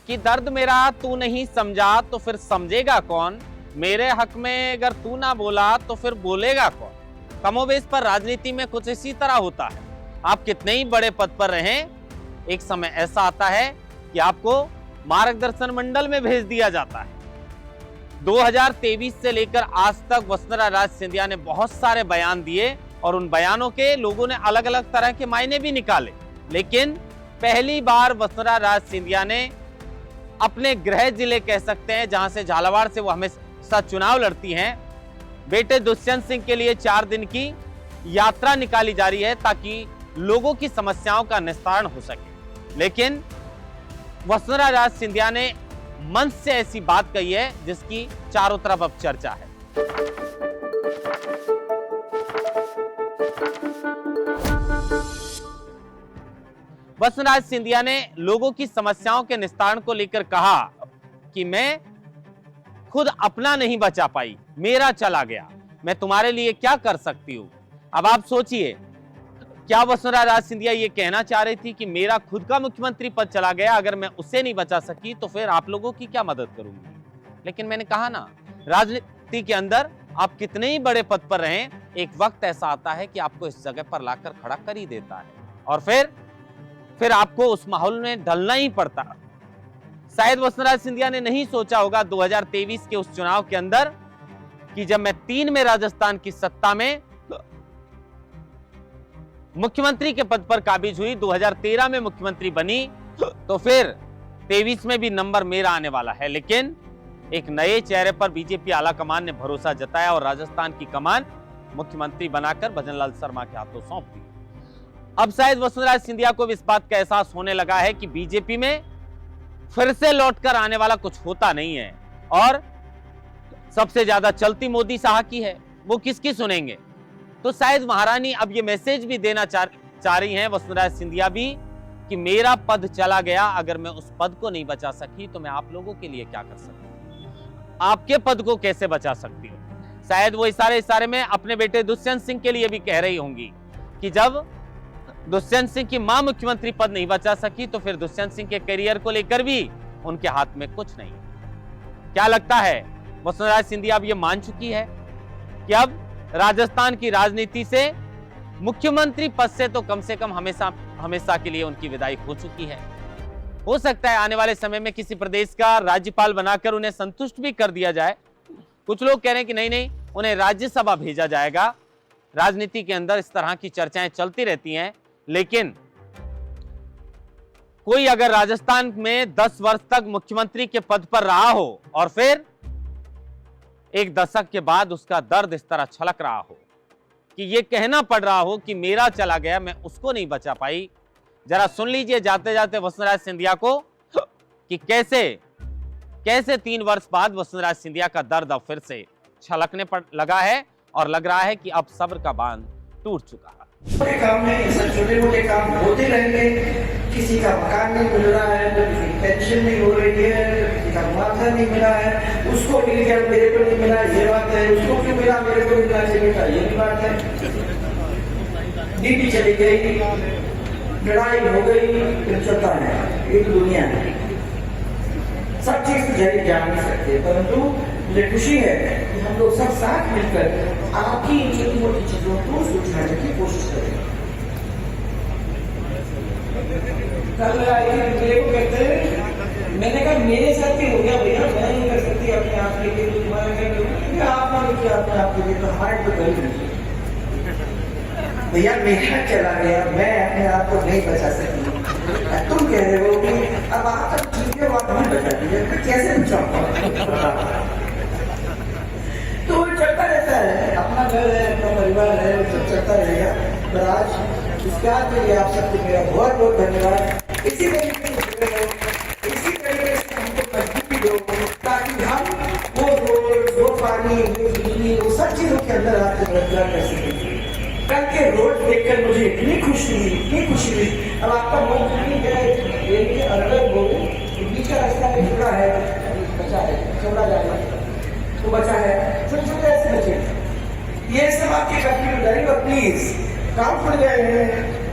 कि दर्द मेरा तू नहीं समझा तो फिर समझेगा कौन, मेरे हक में अगर तू ना बोला तो फिर बोलेगा कौन। कमोबेश पर राजनीति में कुछ इसी तरह होता है। आप कितने ही बड़े पद पर रहें, एक समय ऐसा आता है कि आपको मार्गदर्शन मंडल में भेज दिया जाता है। 2023 से लेकर आज तक वसुंधरा राज सिंधिया ने बहुत सारे बयान दिए और उन बयानों के लोगों ने अलग अलग तरह के मायने भी निकाले, लेकिन पहली बार वसुंधरा राज सिंधिया ने अपने गृह जिले कह सकते हैं, जहां से झालावाड़ से वो हमेशा चुनाव लड़ती हैं, बेटे दुष्यंत सिंह के लिए 4 दिन की यात्रा निकाली जा रही है ताकि लोगों की समस्याओं का निस्तारण हो सके। लेकिन वसुंधरा राज सिंधिया ने मंच से ऐसी बात कही है जिसकी चारों तरफ अब चर्चा है। वसुंधरा राज सिंधिया ने लोगों की समस्याओं के निस्तारण को लेकर कहा कि मैं खुद अपना नहीं बचा पाई, मेरा चला गया, मैं तुम्हारे लिए क्या कर सकती हूं। अब आप सोचिए, क्या वसुंधरा राज सिंधिया ये कहना चाह रही थी कि मेरा खुद का मुख्यमंत्री पद चला गया, अगर मैं उसे नहीं बचा सकी तो फिर आप लोगों की क्या मदद करूंगी। लेकिन मैंने कहा ना, राजनीति के अंदर आप कितने ही बड़े पद पर रहें, एक वक्त ऐसा आता है कि आपको इस जगह पर लाकर खड़ा कर ही देता है और फिर आपको उस माहौल में ढलना ही पड़ता। शायद वसुंधरा सिंधिया ने नहीं सोचा होगा 2023 के उस चुनाव के अंदर कि जब मैं 3 में राजस्थान की सत्ता में मुख्यमंत्री के पद पर काबिज हुई, 2013 में मुख्यमंत्री बनी, तो फिर 23 में भी नंबर मेरा आने वाला है। लेकिन एक नए चेहरे पर बीजेपी आला कमान ने भरोसा जताया और राजस्थान की कमान मुख्यमंत्री बनाकर भजनलाल शर्मा के हाथों सौंप दी। अब शायद वसुंधरा सिंधिया को भी इस बात का एहसास होने लगा है कि बीजेपी में फिर से लौटकर आने वाला कुछ होता नहीं है और सबसे ज्यादा चलती मोदी शाह की है, वो किसकी सुनेंगे। तो शायद महारानी अब ये मैसेज भी देना चाह रही हैं वसुंधरा सिंधिया भी कि मेरा पद चला गया, अगर मैं उस पद को नहीं बचा सकी तो मैं आप लोगों के लिए क्या कर सकती हूँ, आपके पद को कैसे बचा सकती हूँ। शायद वो इशारे में अपने बेटे दुष्यंत सिंह के लिए भी कह रही होंगी कि जब दुष्यंत सिंह की मां मुख्यमंत्री पद नहीं बचा सकी तो फिर दुष्यंत सिंह के करियर को लेकर भी उनके हाथ में कुछ नहीं। क्या लगता है, वसुंधरा सिंधिया अब ये मान चुकी है कि अब राजस्थान की राजनीति से मुख्यमंत्री पद से तो कम से कम हमेशा के लिए उनकी विदाई हो चुकी है। हो सकता है आने वाले समय में किसी प्रदेश का राज्यपाल बनाकर उन्हें संतुष्ट भी कर दिया जाए। कुछ लोग कह रहे हैं कि नहीं, उन्हें राज्यसभा भेजा जाएगा। राजनीति के अंदर इस तरह की चर्चाएं चलती रहती हैं, लेकिन कोई अगर राजस्थान में 10 वर्ष तक मुख्यमंत्री के पद पर रहा हो और फिर एक दशक के बाद उसका दर्द इस तरह छलक रहा हो कि ये कहना पड़ रहा हो कि मेरा चला गया, मैं उसको नहीं बचा पाई, जरा सुन लीजिए जाते जाते वसुंधरा सिंधिया को कि कैसे 3 वर्ष बाद वसुंधरा सिंधिया का दर्द अब फिर से छलकने पर लगा है और लग रहा है कि अब सब्र का बांध टूट चुका है। काम में सब छोटे मोटे काम होते रहेंगे। किसी का मकान नहीं मिल रहा है, किसी की पेंशन नहीं हो रही है, किसी का मुआवजा नहीं मिला है, उसको मिल गया मेरे को नहीं मिला, ये बात है। उसको क्यों मिला, मेरे को मिलना चाहिए था, ये भी बात है। ड्यूटी चली गई, लड़ाई हो गई, फिर चलता है, एक दुनिया है। सब चीज तो जान नहीं सकते, परंतु मुझे खुशी है कि हम लोग सब साथ मिलकर आपकी छोटी मोटी चीजों को सुलझाने की कोशिश करें। कल मेरे को कहते हैं, मैंने कहा मेरे साथ भी हो गया भैया, मैं नहीं कर सकती अपने आप के लिए, तुम्हारे लिए आपने किया अपने आप के लिए, तो हमारे तो गई भैया, मेरा चला गया, मैं अपने आप को नहीं बचा सकी। तुम कह रहे हो कि अब आप ठीक है, आप नहीं बचा दीजिए, कैसे बचाऊंगा। तो चलता रहता है, अपना घर है, अपना परिवार है, सब चलता रहेगा। पर आज इस प्यार के लिए आप सबको मेरा बहुत बहुत धन्यवाद। इसी तरीके से हमको मजबूती दो ताकि हम वो रोड, वो पानी, वो बिजली, वो सब चीजों के अंदर आपको रोजगार कर सकें। कल के रोड देखकर मुझे इतनी खुशी हुई। अब आपका मन नहीं है, अगर वो बीच का रास्ता में जुड़ा है, बचा है, चला जाएगा तो बचा है, छोटे ऐसे बचे। ये सब आपकी कभी प्लीज काम पड़ गए हैं।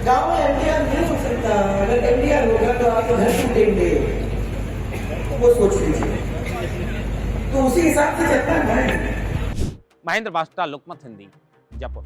गाँव में एनडीआर नहीं हो सकता, अगर एनडीआर होगा तो आप घर टूटेंगे। वो सोच लीजिए, तो उसी हिसाब से चलता है। महेंद्र बास्टा, लोकमत हिंदी, जयपुर।